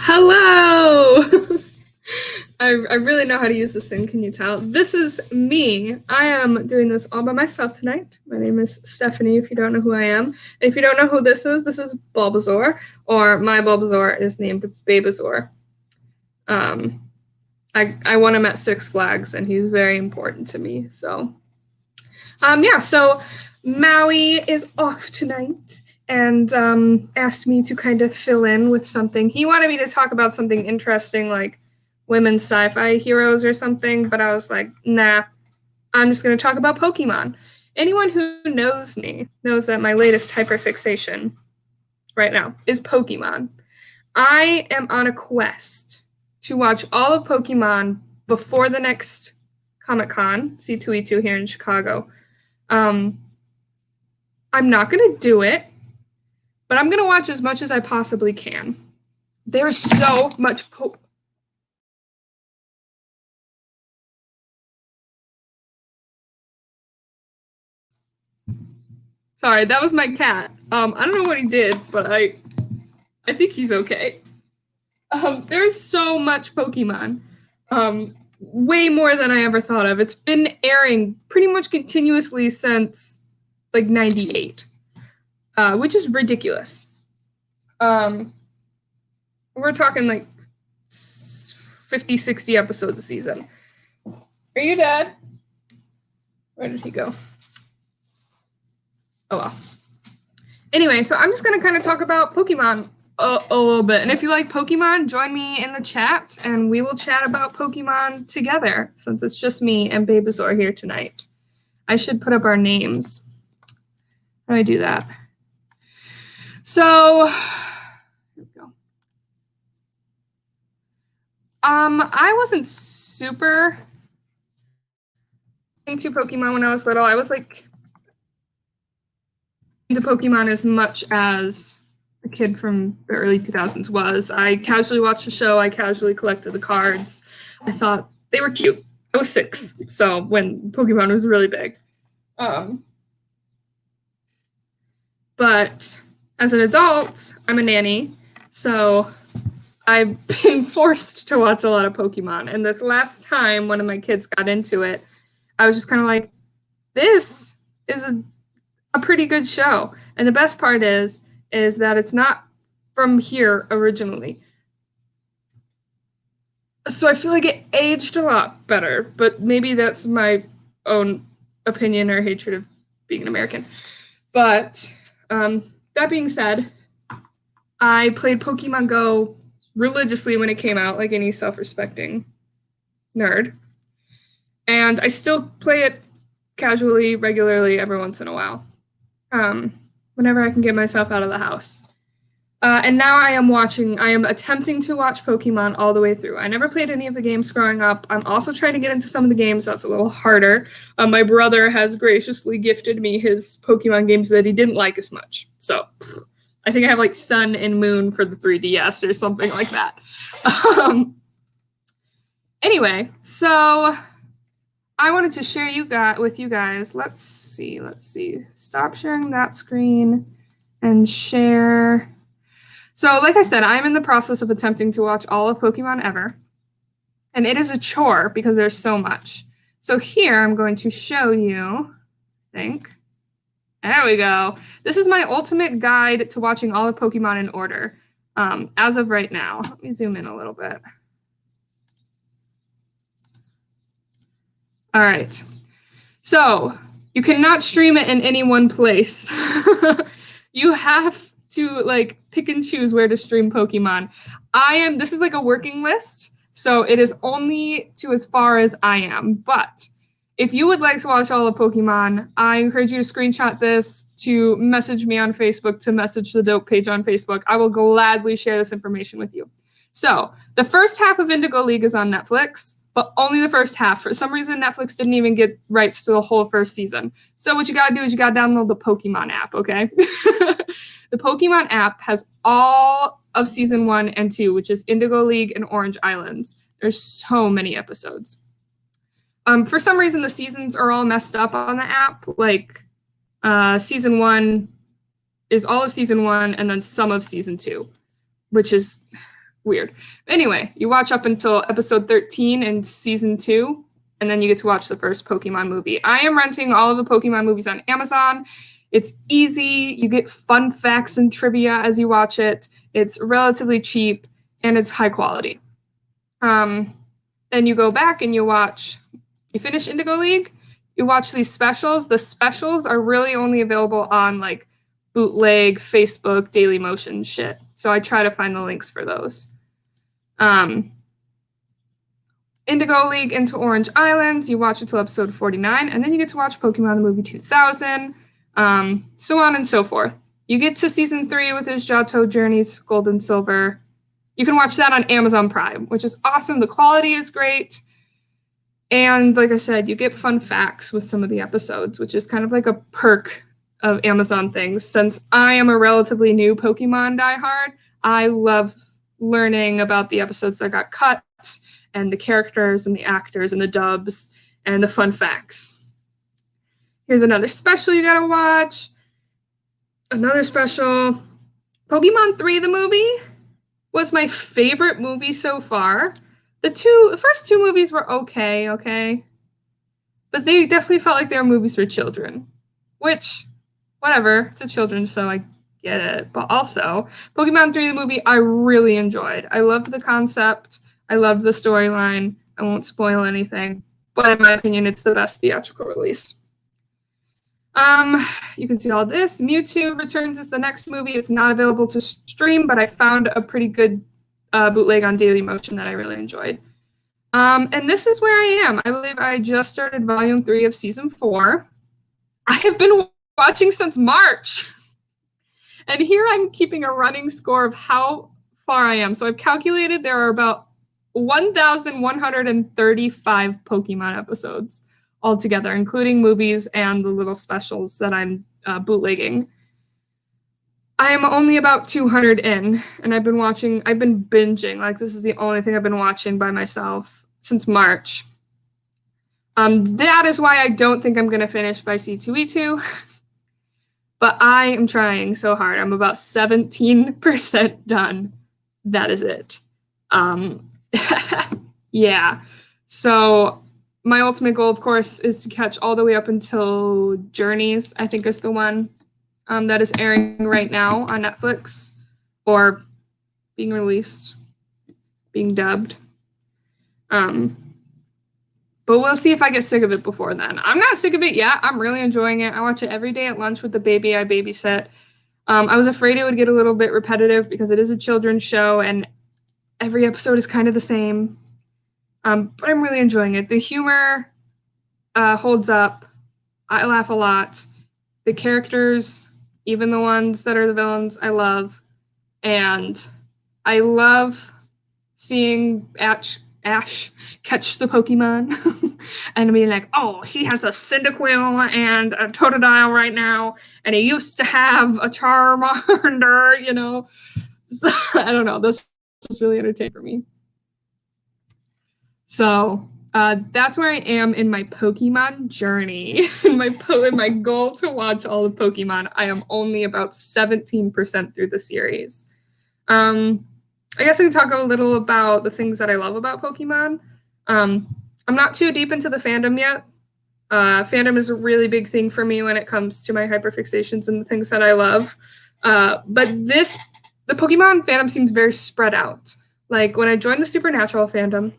Hello! I really know how to use this thing, can you tell? This is me. I am doing this all by myself tonight. My name is Stephanie, if you don't know who I am. And if you don't know who this is Bulbasaur, or my Bulbasaur is named Babasaur. I won him at Six Flags, and he's very important to me, so. So Maui is off tonight and asked me to kind of fill in with something. He wanted me to talk about something interesting like women's sci-fi heroes or something, but I was like, nah, I'm just going to talk about Pokemon. Anyone who knows me knows that my latest hyperfixation right now is Pokemon. I am on a quest to watch all of Pokemon before the next Comic-Con, C2E2 here in Chicago. I'm not going to do it, but I'm going to watch as much as I possibly can. There's so much Sorry, that was my cat. I don't know what he did, but I think he's okay. There's so much Pokemon. Way more than I ever thought of. It's been airing pretty much continuously since like 98, which is ridiculous. We're talking like 50, 60 episodes a season. Are you dead? Where did he go? Oh well. Anyway, so I'm just going to kind of talk about Pokemon a little bit. And if you like Pokemon, join me in the chat and we will chat about Pokemon together since it's just me and Babasaur here tonight. I should put up our names. How do I do that? So, here we go. I wasn't super into Pokemon when I was little. I was like into Pokemon as much as a kid from the early 2000s was. I casually watched the show. I casually collected the cards. I thought they were cute. I was 6, so when Pokemon was really big. But as an adult, I'm a nanny, so I've been forced to watch a lot of Pokemon. And this last time one of my kids got into it, I was just kind of like, this is a pretty good show. And the best part is that it's not from here originally. So I feel like it aged a lot better, but maybe that's my own opinion or hatred of being an American. But that being said, I played Pokemon Go religiously when it came out, like any self-respecting nerd. And I still play it casually, regularly, every once in a while. Whenever I can get myself out of the house. And now I am attempting to watch Pokemon all the way through. I never played any of the games growing up. I'm also trying to get into some of the games. That's a little harder. My brother has graciously gifted me his Pokemon games that he didn't like as much. So I think I have like Sun and Moon for the 3DS or something like that. Anyway, so I wanted to share with you guys. Let's see. Stop sharing that screen and share. So like I said, I'm in the process of attempting to watch all of Pokemon ever. And it is a chore because there's so much. So here I'm going to show you, I think. There we go. This is my ultimate guide to watching all of Pokemon in order as of right now. Let me zoom in a little bit. All right. So you cannot stream it in any one place. You have to like pick and choose where to stream Pokemon. This is like a working list, so it is only to as far as I am. But if you would like to watch all of Pokemon, I encourage you to screenshot this, to message me on Facebook, to message the Dope page on Facebook. I will gladly share this information with you. So the first half of Indigo League is on Netflix, but only the first half. For some reason, Netflix didn't even get rights to the whole first season. So what you gotta do is you gotta download the Pokemon app, okay? The Pokemon app has all of season 1 and 2, which is Indigo League and Orange Islands. There's so many episodes. For some reason, the seasons are all messed up on the app. Like season 1 is all of season 1 and then some of season 2, which is weird. Anyway, you watch up until episode 13 in season 2, and then you get to watch the first Pokemon movie. I am renting all of the Pokemon movies on Amazon. It's easy. You get fun facts and trivia as you watch it. It's relatively cheap, and it's high quality. Then you go back and you finish Indigo League, you watch these specials. The specials are really only available on like bootleg, Facebook, Daily Motion shit. So I try to find the links for those. Indigo League into Orange Islands, you watch until episode 49, and then you get to watch Pokemon the movie 2000, so on and so forth. You get to season 3 with his Johto Journeys, Gold and Silver. You can watch that on Amazon Prime, which is awesome. The quality is great. And like I said, you get fun facts with some of the episodes, which is kind of like a perk of Amazon things. Since I am a relatively new Pokemon diehard, I love learning about the episodes that got cut and the characters and the actors and the dubs and the fun facts. Here's another special you gotta watch. Another special. Pokemon 3, the movie, was my favorite movie so far. The first two movies were okay. But they definitely felt like they were movies for children. Which, whatever, it's a children's show, I get it. But also, Pokemon 3, the movie, I really enjoyed. I loved the concept. I loved the storyline. I won't spoil anything. But in my opinion, it's the best theatrical release. You can see all this. Mewtwo Returns is the next movie. It's not available to stream, but I found a pretty good bootleg on Daily Motion that I really enjoyed. And this is where I am. I believe I just started volume 3 of season 4. I have been watching since March. And here I'm keeping a running score of how far I am. So I've calculated there are about 1,135 Pokemon episodes altogether, including movies and the little specials that I'm bootlegging. I am only about 200 in, and I've been binging. Like, this is the only thing I've been watching by myself since March. That is why I don't think I'm going to finish by C2E2, but I am trying so hard. I'm about 17% done. That is it. Yeah. So my ultimate goal, of course, is to catch all the way up until Journeys, I think is the one that is airing right now on Netflix, or being released, being dubbed. But we'll see if I get sick of it before then. I'm not sick of it yet. I'm really enjoying it. I watch it every day at lunch with the baby I babysit. I was afraid it would get a little bit repetitive because it is a children's show and every episode is kind of the same. But I'm really enjoying it. The humor holds up. I laugh a lot. The characters, even the ones that are the villains, I love. And I love seeing Ash catch the Pokemon and being like, oh, he has a Cyndaquil and a Totodile right now, and he used to have a Charmander, you know. So, I don't know. That's just really entertaining for me. So that's where I am in my Pokemon journey. in my goal to watch all of Pokemon. I am only about 17% through the series. I guess I can talk a little about the things that I love about Pokemon. I'm not too deep into the fandom yet. Fandom is a really big thing for me when it comes to my hyperfixations and the things that I love. But the Pokemon fandom seems very spread out. Like when I joined the Supernatural fandom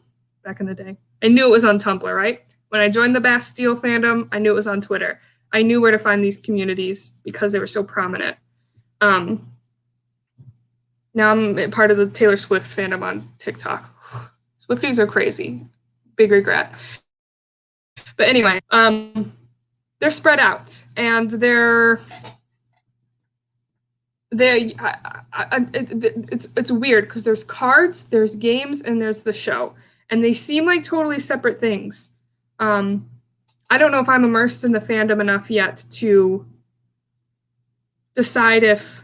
back in the day, I knew it was on Tumblr, right? When I joined the Bastille fandom, I knew it was on Twitter. I knew where to find these communities because they were so prominent. Now I'm part of the Taylor Swift fandom on TikTok. Swifties are crazy. Big regret. But anyway, they're spread out, and it's weird because there's cards, there's games, and there's the show, and they seem like totally separate things. I don't know if I'm immersed in the fandom enough yet to decide if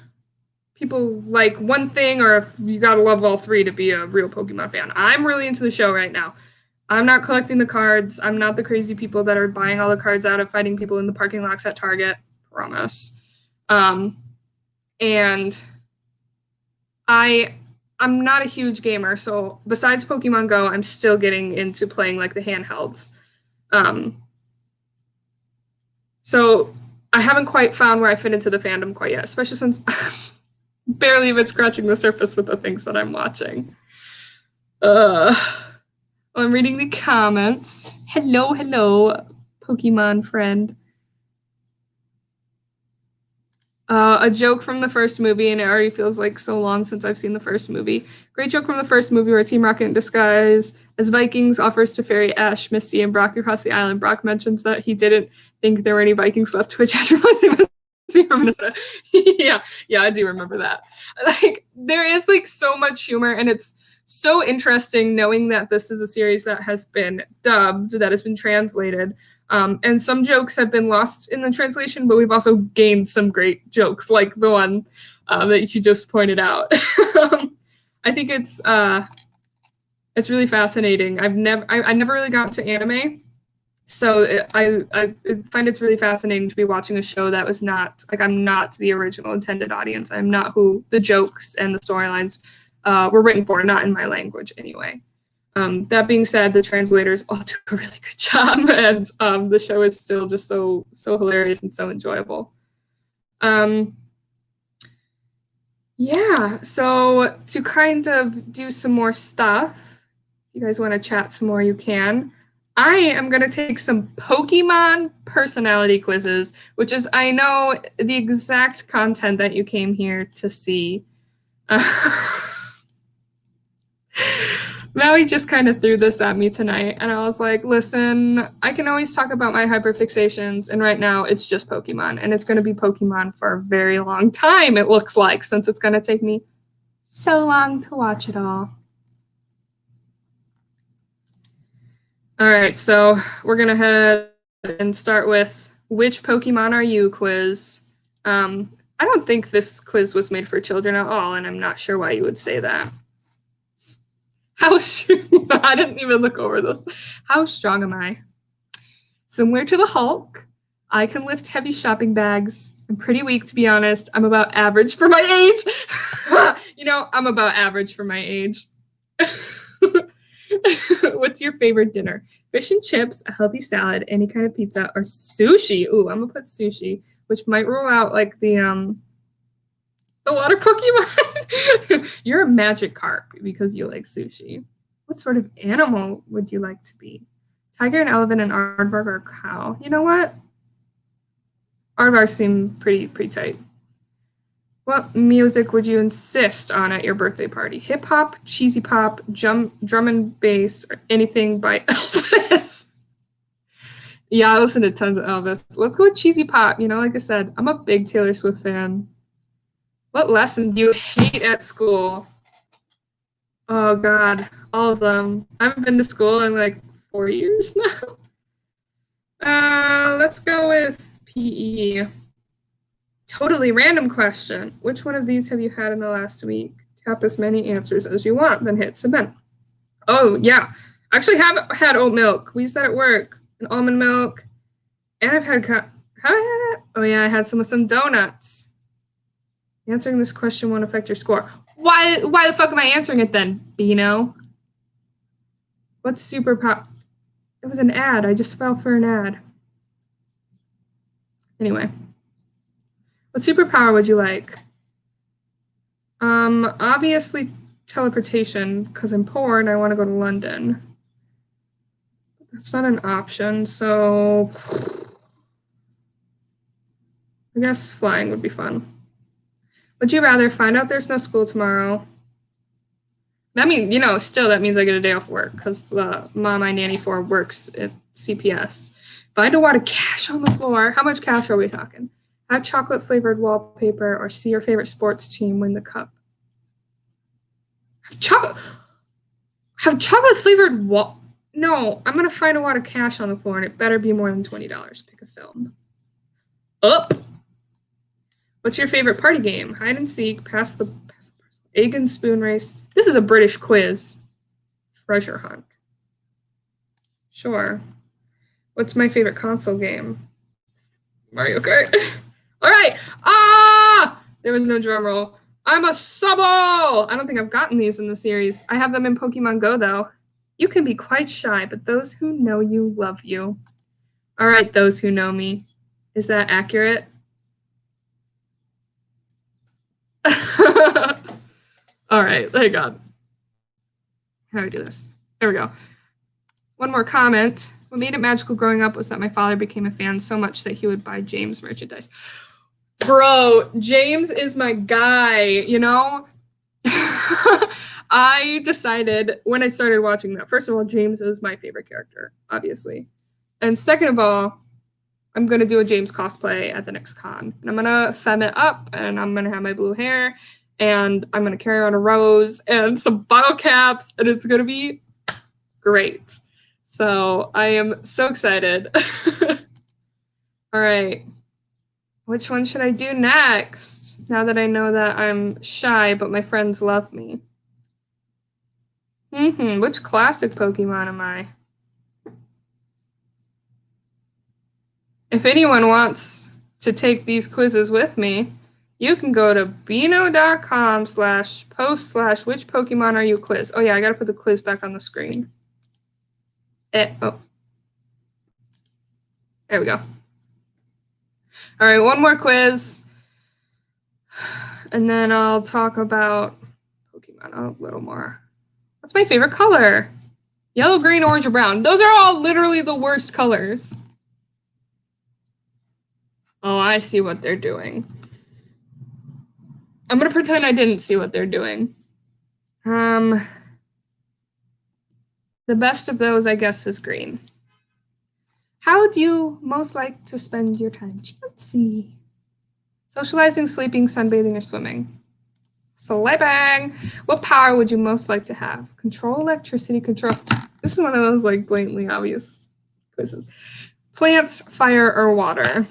people like one thing or if you gotta love all three to be a real Pokemon fan. I'm really into the show right now. I'm not collecting the cards. I'm not the crazy people that are buying all the cards out of fighting people in the parking lots at Target. Promise. And I I'm not a huge gamer, so besides Pokemon Go, I'm still getting into playing like the handhelds. So I haven't quite found where I fit into the fandom quite yet, especially since I'm barely even scratching the surface with the things that I'm watching. I'm reading the comments. Hello, Pokemon friend. A joke from the first movie, and it already feels like so long since I've seen the first movie. Great joke from the first movie where Team Rocket in disguise as Vikings offers to ferry Ash, Misty, and Brock across the island. Brock mentions that he didn't think there were any Vikings left, to which Ash realized they must be from Minnesota. yeah, I do remember that. Like, there is like so much humor, and it's so interesting knowing that this is a series that has been dubbed, that has been translated. And some jokes have been lost in the translation, but we've also gained some great jokes, like the one that you just pointed out. I think it's really fascinating. I never really got to anime, so I find it's really fascinating to be watching a show that was not like, I'm not the original intended audience. I'm not who the jokes and the storylines were written for, not in my language anyway. That being said, the translators all do a really good job, and the show is still just so hilarious and so enjoyable. Yeah, so to kind of do some more stuff, if you guys want to chat some more, you can. I am going to take some Pokemon personality quizzes, which is, I know, the exact content that you came here to see. Maui just kind of threw this at me tonight, and I was like, listen, I can always talk about my hyperfixations, and right now it's just Pokemon, and it's going to be Pokemon for a very long time, it looks like, since it's going to take me so long to watch it all. All right, so we're going to head and start with which Pokemon are you quiz. I don't think this quiz was made for children at all, and I'm not sure why you would say that. I didn't even look over this. How strong am I? Similar to the Hulk, I can lift heavy shopping bags. I'm pretty weak, to be honest. I'm about average for my age. I'm about average for my age. What's your favorite dinner? Fish and chips, a healthy salad, any kind of pizza, or sushi. Ooh, I'm gonna put sushi, which might rule out like the water Pokemon. You're a Magikarp because you like sushi. What sort of animal would you like to be? Tiger, an elephant, an aardvark, or a cow? You know what? Aardvarks seem pretty tight. What music would you insist on at your birthday party? Hip hop, cheesy pop, drum and bass, or anything by Elvis? Yeah, I listen to tons of Elvis. Let's go with cheesy pop. Like I said, I'm a big Taylor Swift fan. What lesson do you hate at school? Oh, God, all of them. I haven't been to school in like 4 years now. Let's go with PE. Totally random question. Which one of these have you had in the last week? Tap as many answers as you want, then hit submit. Oh, yeah. I actually have had oat milk. We used that at work. And almond milk. And I've had... Have I had it? Oh, yeah, I had some donuts. Answering this question won't affect your score. Why the fuck am I answering it then, Beano? What's super pop? It was an ad. I just fell for an ad. Anyway. What superpower would you like? Obviously teleportation, because I'm poor and I want to go to London. That's not an option, so I guess flying would be fun. Would you rather find out there's no school tomorrow? That means, still that means I get a day off work because the mom I nanny for works at CPS. Find a wad of cash on the floor. How much cash are we talking? Have chocolate flavored wallpaper or see your favorite sports team win the cup. Have chocolate flavored No, I'm going to find a wad of cash on the floor and it better be more than $20. Pick a film. Up. What's your favorite party game? Hide and seek, pass the parcel, egg and spoon race. This is a British quiz. Treasure hunt. Sure. What's my favorite console game? Mario Kart. All right. There was no drum roll. I'm a Sobble! I don't think I've gotten these in the series. I have them in Pokemon Go, though. You can be quite shy, but those who know you love you. All right, those who know me. Is that accurate? All right, thank God. How do I do this? There we go. One more comment. What made it magical growing up was that my father became a fan so much that he would buy James merchandise. Bro, James is my guy, you know? I decided when I started watching that, first of all, James is my favorite character, obviously. And second of all, I'm going to do a James cosplay at the next con. And I'm going to femme it up, and I'm going to have my blue hair, and I'm going to carry on a rose and some bottle caps, and it's going to be great. So I am so excited. All right. Which one should I do next? Now that I know that I'm shy, but my friends love me. Which classic Pokemon am I? If anyone wants to take these quizzes with me, you can go to beano.com/post/which Pokemon are you quiz. Oh yeah, I gotta put the quiz back on the screen. Oh. There we go. All right, one more quiz. And then I'll talk about Pokemon a little more. What's my favorite color? Yellow, green, orange, or brown. Those are all literally the worst colors. Oh, I see what they're doing. I'm going to pretend I didn't see what they're doing. The best of those, I guess, is green. How do you most like to spend your time? Let's see. Socializing, sleeping, sunbathing, or swimming? Sleeping. What power would you most like to have? Control, electricity, control. This is one of those like blatantly obvious quizzes. Plants, fire, or water?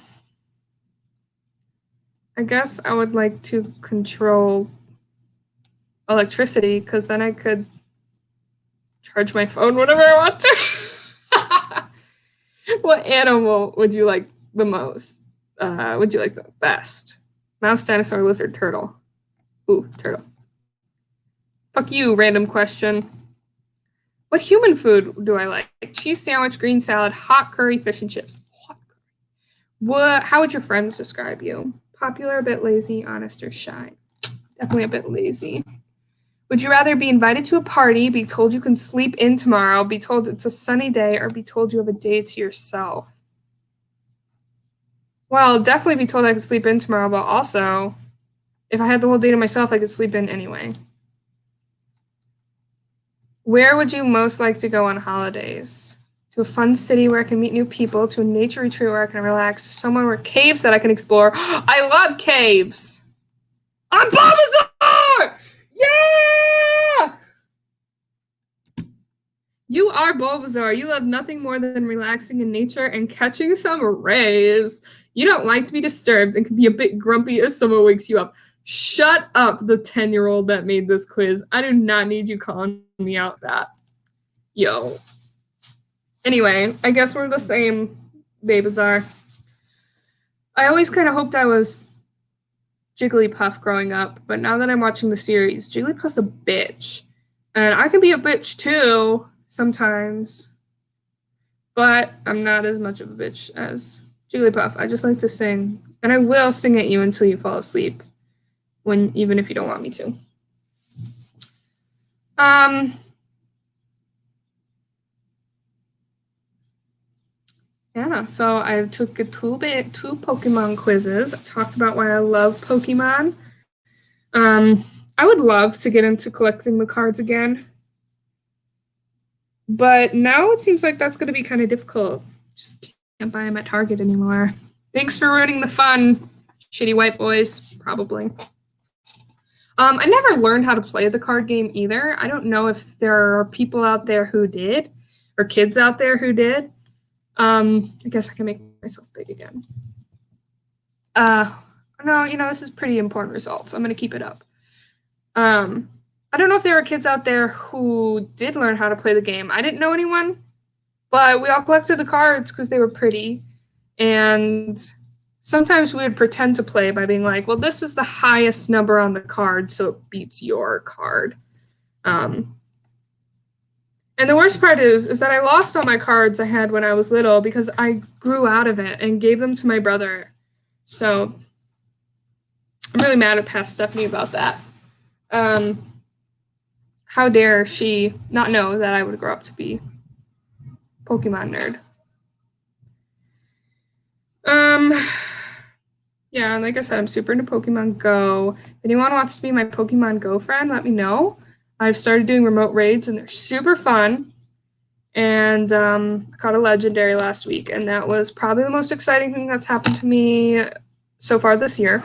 I guess I would like to control electricity because then I could charge my phone whenever I want to. What animal would you like the most? Would you like the best? Mouse, dinosaur, lizard, turtle. Ooh, turtle. Fuck you, random question. What human food do I like? Cheese sandwich, green salad, hot curry, fish and chips. Hot curry. How would your friends describe you? Popular, a bit lazy, honest, or shy? Definitely a bit lazy. Would you rather be invited to a party, be told you can sleep in tomorrow, be told it's a sunny day, or be told you have a day to yourself? Well, definitely be told I could sleep in tomorrow, but also, if I had the whole day to myself, I could sleep in anyway. Where would you most like to go on holidays? To a fun city where I can meet new people, to a nature retreat where I can relax, to somewhere where caves that I can explore. I love caves! I'm Bulbasaur! Yeah! You are Bulbasaur. You love nothing more than relaxing in nature and catching some rays. You don't like to be disturbed and can be a bit grumpy if someone wakes you up. Shut up, the 10-year-old that made this quiz. I do not need you calling me out that. Yo. Anyway, I guess we're the same, Babazar. I always kind of hoped I was Jigglypuff growing up, but now that I'm watching the series, Jigglypuff's a bitch. And I can be a bitch too, sometimes. But I'm not as much of a bitch as Jigglypuff. I just like to sing. And I will sing at you until you fall asleep. Even if you don't want me to. Yeah, so I took two Pokemon quizzes. I talked about why I love Pokemon. I would love to get into collecting the cards again. But now it seems like that's going to be kind of difficult. Just can't buy them at Target anymore. Thanks for ruining the fun, shitty white boys, probably. I never learned how to play the card game either. I don't know if there are people out there who did, or kids out there who did. I guess I can make myself big again. No, this is pretty important results. I'm going to keep it up. I don't know if there are kids out there who did learn how to play the game. I didn't know anyone, but we all collected the cards because they were pretty. And sometimes we would pretend to play by being like, well, this is the highest number on the card, so it beats your card. And the worst part is that I lost all my cards I had when I was little because I grew out of it and gave them to my brother. So I'm really mad at past Stephanie about that. How dare she not know that I would grow up to be Pokemon nerd. Yeah, like I said, I'm super into Pokemon Go. If anyone wants to be my Pokemon Go friend, let me know. I've started doing remote raids, and they're super fun. And I caught a legendary last week, and that was probably the most exciting thing that's happened to me so far this year.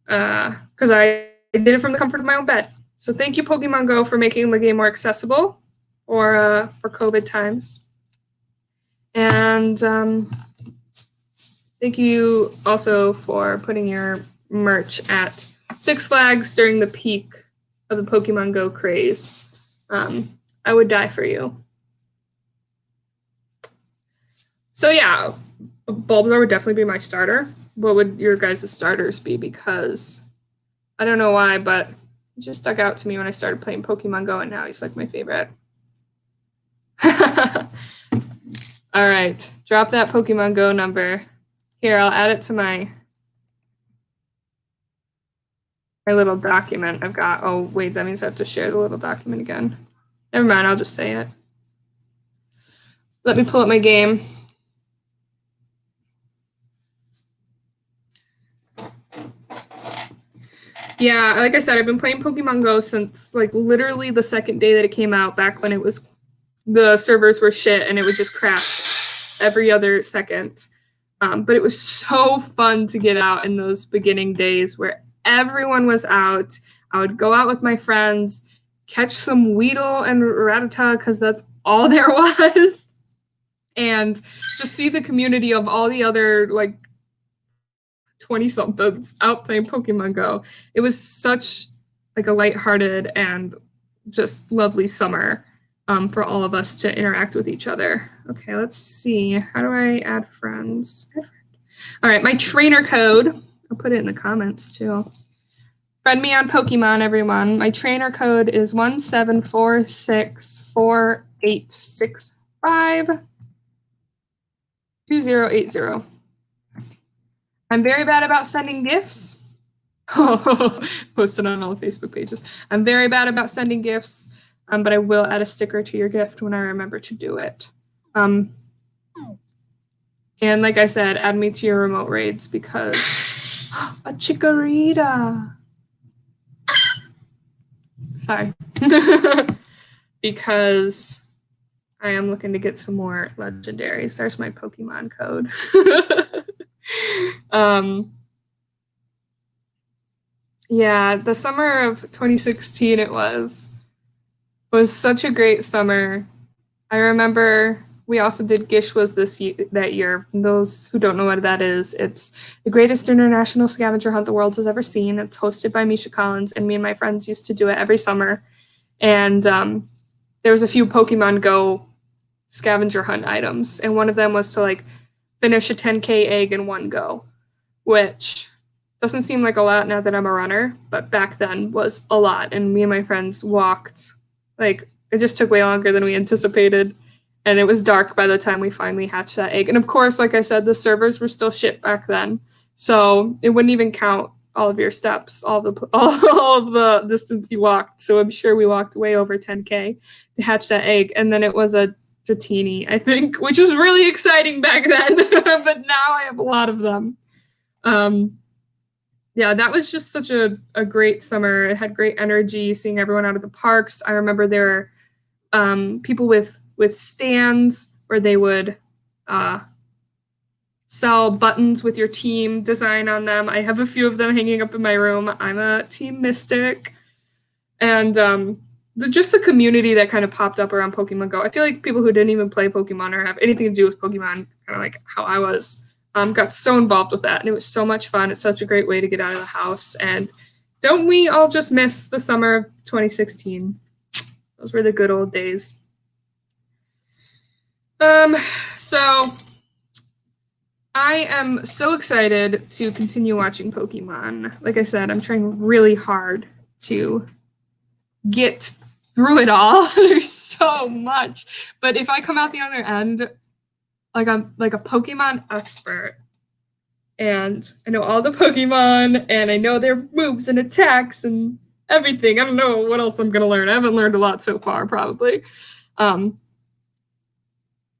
Because I did it from the comfort of my own bed. So thank you, Pokemon Go, for making the game more accessible for COVID times. And thank you also for putting your merch at Six Flags during the peak of the Pokemon Go craze. I would die for you. So yeah, Bulbasaur would definitely be my starter. What would your guys' starters be? Because I don't know why, but he just stuck out to me when I started playing Pokemon Go, and now he's like my favorite. All right, drop that Pokemon Go number. Here, I'll add it to my little document I've got. Oh, wait, that means I have to share the little document again. Never mind, I'll just say it. Let me pull up my game. Yeah, like I said, I've been playing Pokemon Go since like literally the second day that it came out, back when it was the servers were shit and it would just crash every other second. But it was so fun to get out in those beginning days where everyone was out. I would go out with my friends, catch some Weedle and Rattata because that's all there was, and just see the community of all the other like 20-somethings out playing Pokemon Go. It was such like a lighthearted and just lovely summer for all of us to interact with each other. Okay, let's see. How do I add friends? All right, my trainer code. I'll put it in the comments too. Friend me on Pokemon, everyone. My trainer code is 174648652080. I'm very bad about sending gifts. Posted on all the Facebook pages. I'm very bad about sending gifts, but I will add a sticker to your gift when I remember to do it. And like I said, add me to your remote raids because a Chikorita. Sorry. Because I am looking to get some more legendaries. There's my Pokemon code. Yeah, the summer of 2016 it was such a great summer. I remember we also did Gishwas that year. Those who don't know what that is, it's the greatest international scavenger hunt the world has ever seen. It's hosted by Misha Collins, and me and my friends used to do it every summer. And there was a few Pokemon Go scavenger hunt items, and one of them was to like finish a 10K egg in one go, which doesn't seem like a lot now that I'm a runner, but back then was a lot. And me and my friends walked, like, it just took way longer than we anticipated. And it was dark by the time we finally hatched that egg. And of course, like I said, the servers were still shit back then. So it wouldn't even count all of your steps, all of the distance you walked. So I'm sure we walked way over 10K to hatch that egg. And then it was a Dratini, I think, which was really exciting back then. But now I have a lot of them. Yeah, that was just such a great summer. It had great energy, seeing everyone out of the parks. I remember there were people with stands where they would sell buttons with your team design on them. I have a few of them hanging up in my room. I'm a Team Mystic. And just the community that kind of popped up around Pokemon Go. I feel like people who didn't even play Pokemon or have anything to do with Pokemon, kind of like how I was, got so involved with that. And it was so much fun. It's such a great way to get out of the house. And don't we all just miss the summer of 2016? Those were the good old days. So I am so excited to continue watching Pokemon. Like I said, I'm trying really hard to get through it all. There's so much. But if I come out the other end, like I'm like a Pokemon expert, and I know all the Pokemon, and I know their moves and attacks and everything. I don't know what else I'm gonna learn. I haven't learned a lot so far, probably.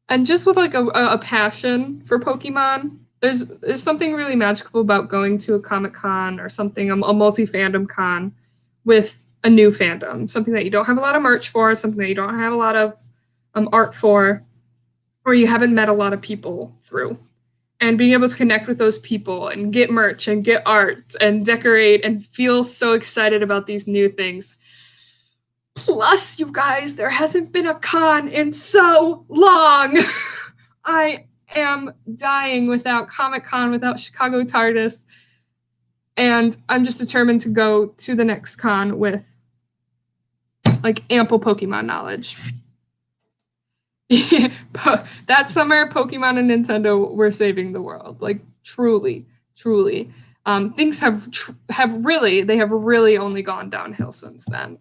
And just with like a passion for Pokemon, there's something really magical about going to a Comic Con or something, a multi fandom con, with a new fandom, something that you don't have a lot of merch for, something that you don't have a lot of art for, or you haven't met a lot of people through. And being able to connect with those people and get merch and get art and decorate and feel so excited about these new things. Plus, you guys, there hasn't been a con in so long. I am dying without Comic-Con, without Chicago TARDIS. And I'm just determined to go to the next con with like ample Pokemon knowledge. That summer, Pokemon and Nintendo were saving the world. Like truly, truly. Things have really only gone downhill since then.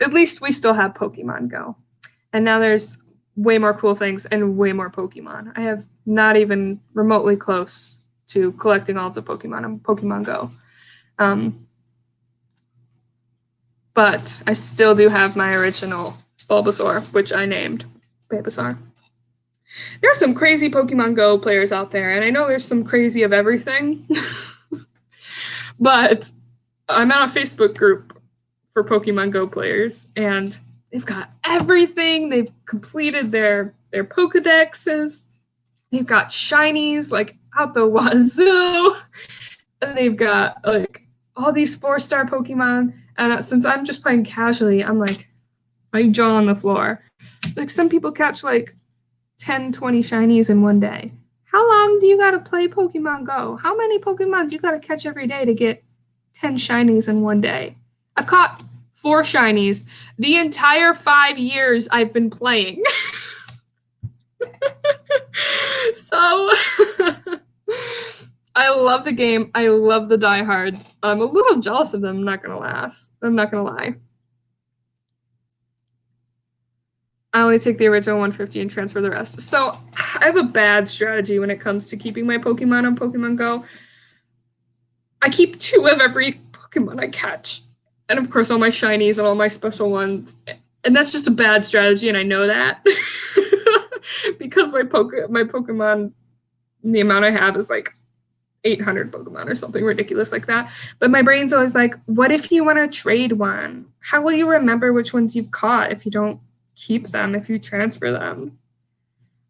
At least we still have Pokemon Go, and now there's way more cool things and way more Pokemon. I have not even remotely close to collecting all of the Pokemon on Pokemon Go. But I still do have my original Bulbasaur, which I named Bulbasaur. There are some crazy Pokemon Go players out there, and I know there's some crazy of everything. But I'm on a Facebook group for Pokemon Go players, and they've got everything. They've completed their Pokedexes. They've got shinies like out the wazoo. And they've got like all these 4-star Pokemon. And since I'm just playing casually, I'm like my jaw on the floor. Like some people catch like 10, 20 shinies in one day. How long do you gotta play Pokemon Go? How many Pokemon do you gotta catch every day to get 10 shinies in one day? I've caught 4 shinies the entire 5 years I've been playing. So I love the game. I love the diehards. I'm a little jealous of them, I'm not gonna lie. I only take the original 150 and transfer the rest. So I have a bad strategy when it comes to keeping my Pokemon on Pokemon Go. I keep 2 of every Pokemon I catch. And of course all my shinies and all my special ones. And that's just a bad strategy, and I know that. Because my Pokemon, the amount I have is like 800 Pokemon or something ridiculous like that. But my brain's always like, what if you want to trade one? How will you remember which ones you've caught if you don't keep them, if you transfer them?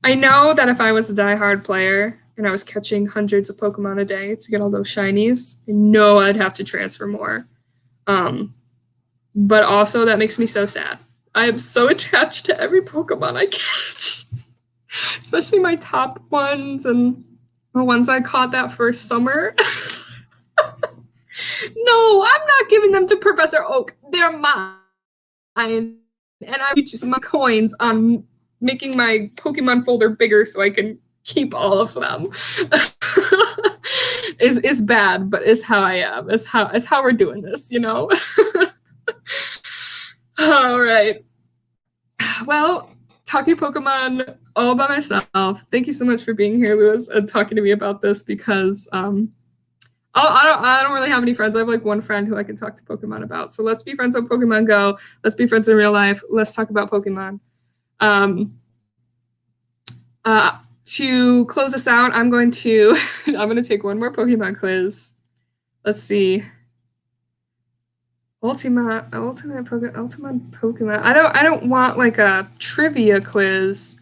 I know that if I was a diehard player and I was catching hundreds of Pokemon a day to get all those shinies, I know I'd have to transfer more. But also that makes me so sad. I am so attached to every Pokemon I catch. Especially my top ones and the ones I caught that first summer. No, I'm not giving them to Professor Oak. They're mine. And I use my coins on making my Pokemon folder bigger so I can keep all of them. is bad, but is how I am. Is how we're doing this, you know? All right. Well, talking Pokemon all by myself. Thank you so much for being here, Lewis, and talking to me about this because I don't really have any friends. I have like one friend who I can talk to Pokemon about. So let's be friends on Pokemon Go. Let's be friends in real life. Let's talk about Pokemon. To close us out, I'm going to take one more Pokemon quiz. Let's see. Ultimate Pokemon. I don't want like a trivia quiz.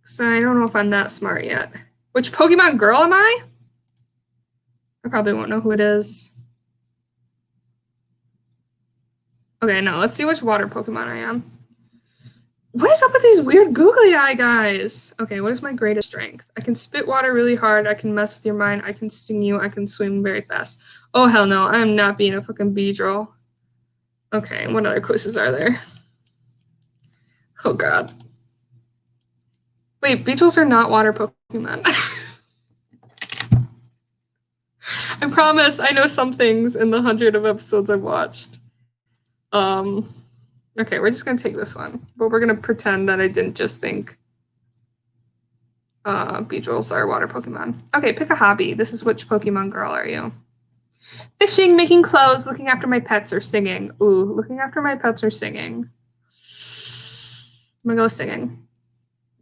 So I don't know if I'm that smart yet. Which Pokemon girl am I? I probably won't know who it is. Okay, no, let's see which water Pokemon I am. What is up with these weird googly eye guys? Okay, what is my greatest strength? I can spit water really hard. I can mess with your mind. I can sting you. I can swim very fast. Oh, hell no. I am not being a fucking Beedrill. Okay, what other quizzes are there? Oh, God. Wait, beetles are not water Pokemon. I promise I know some things in the 100 of episodes I've watched. Okay, we're just gonna take this one, but we're gonna pretend that I didn't just think beetles are water Pokemon. Okay, pick a hobby. This is which Pokemon girl are you? Fishing, making clothes, looking after my pets, or singing. Ooh, looking after my pets or singing. I'm gonna go singing.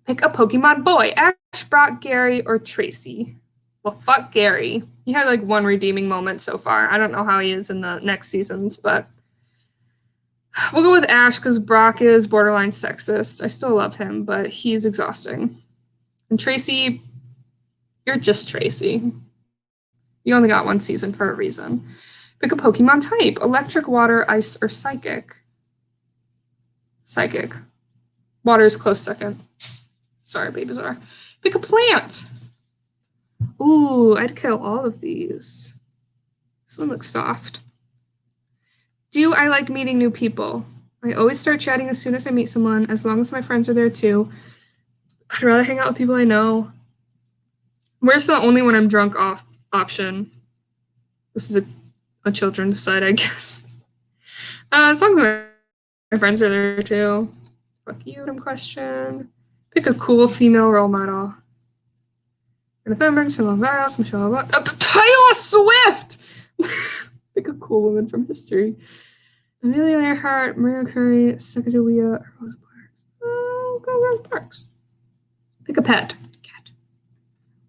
Pick a Pokemon boy. Ash, Brock, Gary, or Tracy. Well, fuck Gary. He had like one redeeming moment so far. I don't know how he is in the next seasons, but we'll go with Ash because Brock is borderline sexist. I still love him, but he's exhausting. And Tracy, you're just Tracy. You only got one season for a reason. Pick a Pokemon type. Electric, water, ice, or psychic. Psychic. Water is close second. Sorry, Babyzar. Pick a plant. Ooh, I'd kill all of these. This one looks soft. Do I like meeting new people? I always start chatting as soon as I meet someone, as long as my friends are there too. I'd rather hang out with people I know. Where's the only when I'm drunk off option? This is a children's side, I guess. As long as my friends are there too. Fuck you, question. Pick a cool female role model. November, Simone Biles, Michelle Obama. Taylor Swift! Pick a cool woman from history. Amelia Earhart, Mariah Carey, Sacagawea, Rosa Parks. Oh, go Rosa Parks. Pick a pet. Cat.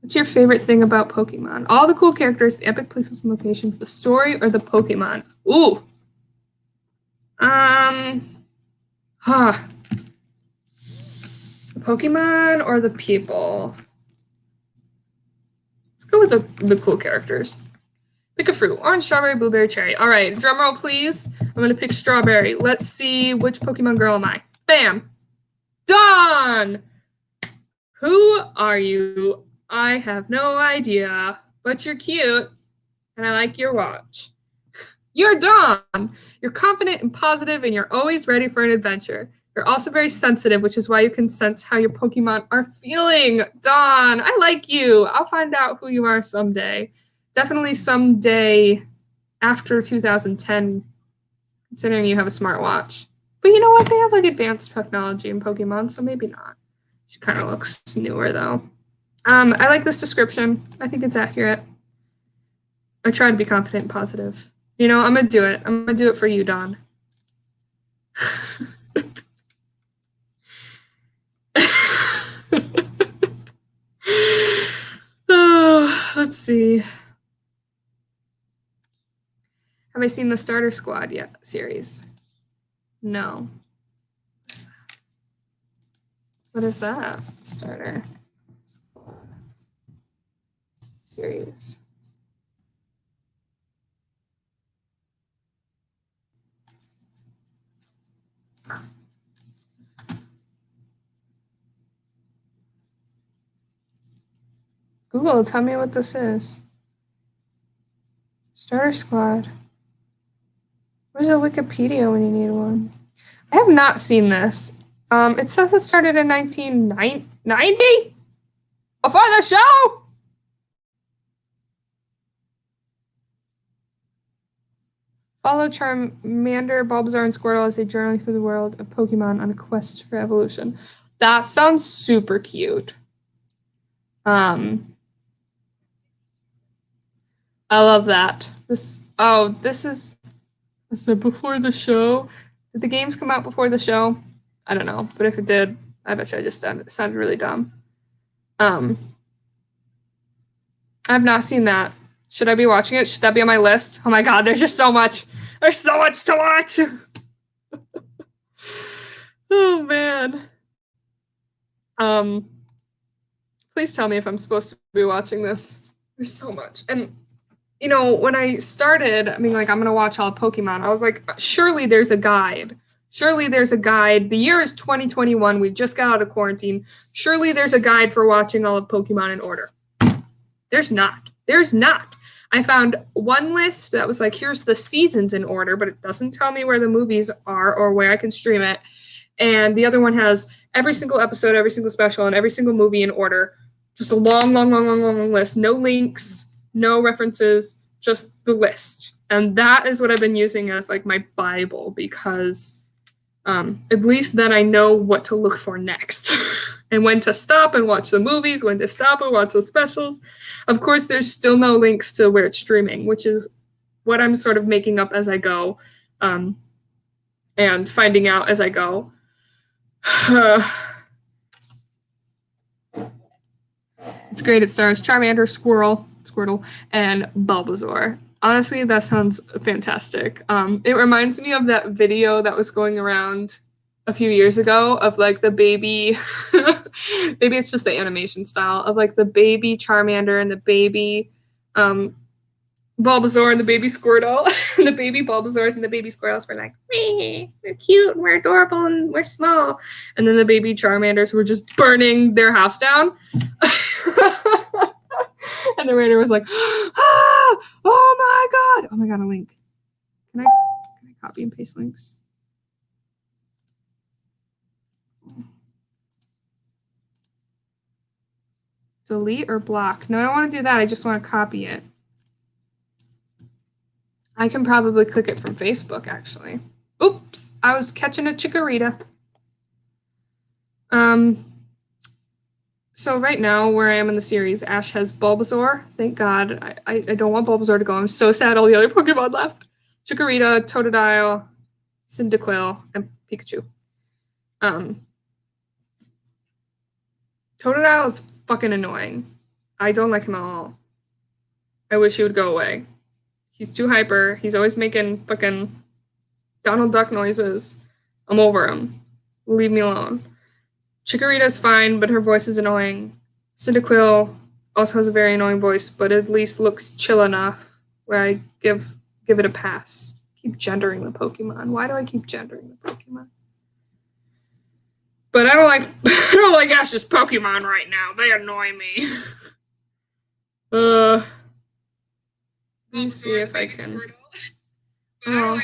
What's your favorite thing about Pokemon? All the cool characters, the epic places and locations, the story, or the Pokemon? Ooh. The Pokemon or the people? Let's go with the cool characters. Pick a fruit. Orange, strawberry, blueberry, cherry. All right, drum roll, please. I'm going to pick strawberry. Let's see, which Pokemon girl am I? Bam! Dawn! Who are you? I have no idea, but you're cute, and I like your watch. You're Dawn! You're confident and positive, and you're always ready for an adventure. You're also very sensitive, which is why you can sense how your Pokemon are feeling. Dawn, I like you. I'll find out who you are someday. Definitely someday after 2010, considering you have a smartwatch. But you know what? They have like advanced technology in Pokemon, so maybe not. She kind of looks newer though. I like this description. I think it's accurate. I try to be confident and positive. You know, I'm gonna do it. I'm gonna do it for you, Dawn. Oh, let's see. Have I seen the Starter Squad yet series? No. What is that? Starter Squad series. Google, tell me what this is. Starter Squad. Where's a Wikipedia when you need one? I have not seen this. It says it started in 1990? Before the show? Follow Charmander, Bulbasaur, and Squirtle as they journey through the world of Pokemon on a quest for evolution. That sounds super cute. I love that. This is before the show. Did the games come out before the show? I don't know, but if it did, I bet you I just sounded really dumb. I've not seen that. Should I be watching it? Should that be on my list? Oh my god, there's just so much. There's so much to watch. Oh man. Please tell me if I'm supposed to be watching this. There's so much. And you know, when I started, I mean, like, I'm going to watch all of Pokemon. I was like, surely there's a guide. Surely there's a guide. The year is 2021. We've just got out of quarantine. Surely there's a guide for watching all of Pokemon in order. There's not. There's not. I found one list that was like, here's the seasons in order, but it doesn't tell me where the movies are or where I can stream it. And the other one has every single episode, every single special, and every single movie in order. Just a long, long, long, long, long, long list. No links, no references, just the list. And that is what I've been using as like my Bible, because at least then I know what to look for next and when to stop and watch the movies, when to stop and watch the specials. Of course, there's still no links to where it's streaming, which is what I'm sort of making up as I go, and finding out as I go. It's great. It stars Charmander, Squirtle, and Bulbasaur. Honestly, that sounds fantastic. It reminds me of that video that was going around a few years ago of like the baby, maybe it's just the animation style of like the baby Charmander and the baby Bulbasaur and the baby Squirtle. And the baby Bulbasaurs and the baby Squirtles were like, we're cute and we're adorable and we're small. And then the baby Charmanders were just burning their house down. And the narrator was like, oh my god, a link. Can I copy and paste links? Delete or block? No, I don't want to do that. I just want to copy it. I can probably click it from Facebook, actually. Oops, I was catching a chikorita. So right now, where I am in the series, Ash has Bulbasaur. Thank God. I don't want Bulbasaur to go. I'm so sad all the other Pokemon left. Chikorita, Totodile, Cyndaquil, and Pikachu. Totodile is fucking annoying. I don't like him at all. I wish he would go away. He's too hyper. He's always making fucking Donald Duck noises. I'm over him. Leave me alone. Chikorita's fine, but her voice is annoying. Cyndaquil also has a very annoying voice, but at least looks chill enough where I give it a pass. Keep gendering the Pokemon. Why do I keep gendering the Pokemon? But I don't like Ash's Pokemon right now. They annoy me. Let me see if I can. I don't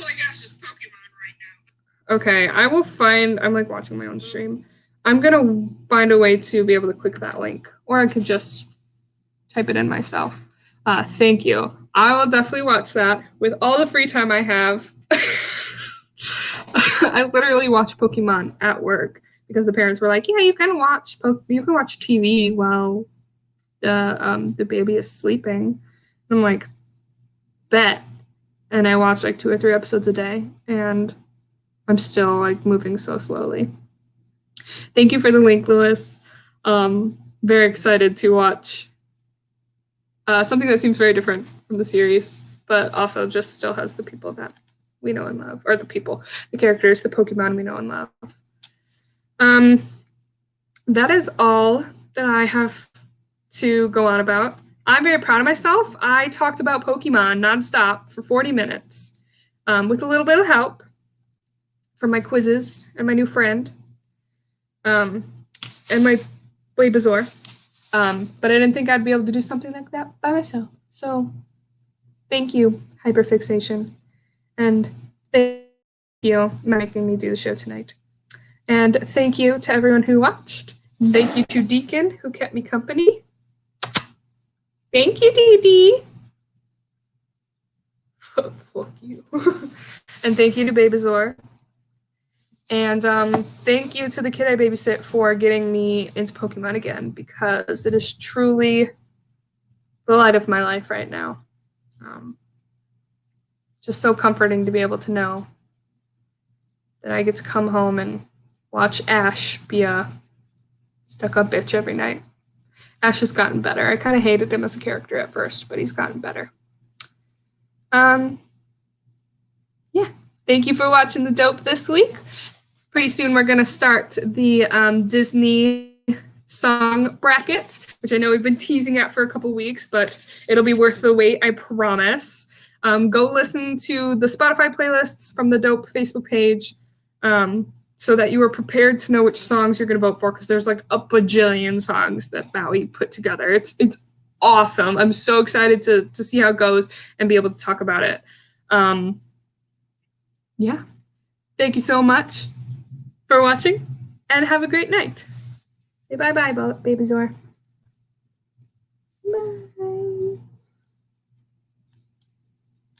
like Ash's Pokemon right now. Okay, I will find. I'm like watching my own stream. I'm gonna find a way to be able to click that link, or I could just type it in myself. Thank you. I will definitely watch that with all the free time I have. I literally watch Pokemon at work because the parents were like, "Yeah, you can watch TV while the baby is sleeping." And I'm like, bet. And I watch like 2 or 3 episodes a day, and I'm still like moving so slowly. Thank you for the link, Lewis. Very excited to watch something that seems very different from the series, but also just still has the people that we know and love, or the characters, the Pokemon we know and love. That is all that I have to go on about. I'm very proud of myself. I talked about Pokemon nonstop for 40 minutes with a little bit of help from my quizzes and my new friend and my Bulbasaur. But I didn't think I'd be able to do something like that by myself. So thank you, Hyperfixation. And thank you for making me do the show tonight. And thank you to everyone who watched. Thank you to Deacon, who kept me company. Thank you, Dee Dee. Fuck you. And thank you to Bulbasaur. And thank you to the kid I babysit for getting me into Pokemon again, because it is truly the light of my life right now. Just so comforting to be able to know that I get to come home and watch Ash be a stuck-up bitch every night. Ash has gotten better. I kind of hated him as a character at first, but he's gotten better. Yeah. Thank you for watching The Dope this week. Pretty soon we're going to start the Disney song bracket, which I know we've been teasing at for a couple weeks, but it'll be worth the wait, I promise. Go listen to the Spotify playlists from the Dope Facebook page so that you are prepared to know which songs you're going to vote for, because there's like a bajillion songs that Bowie put together. It's awesome. I'm so excited to see how it goes and be able to talk about it. Yeah. Thank you so much. for watching, and have a great night. Say bye-bye, Baby Zor.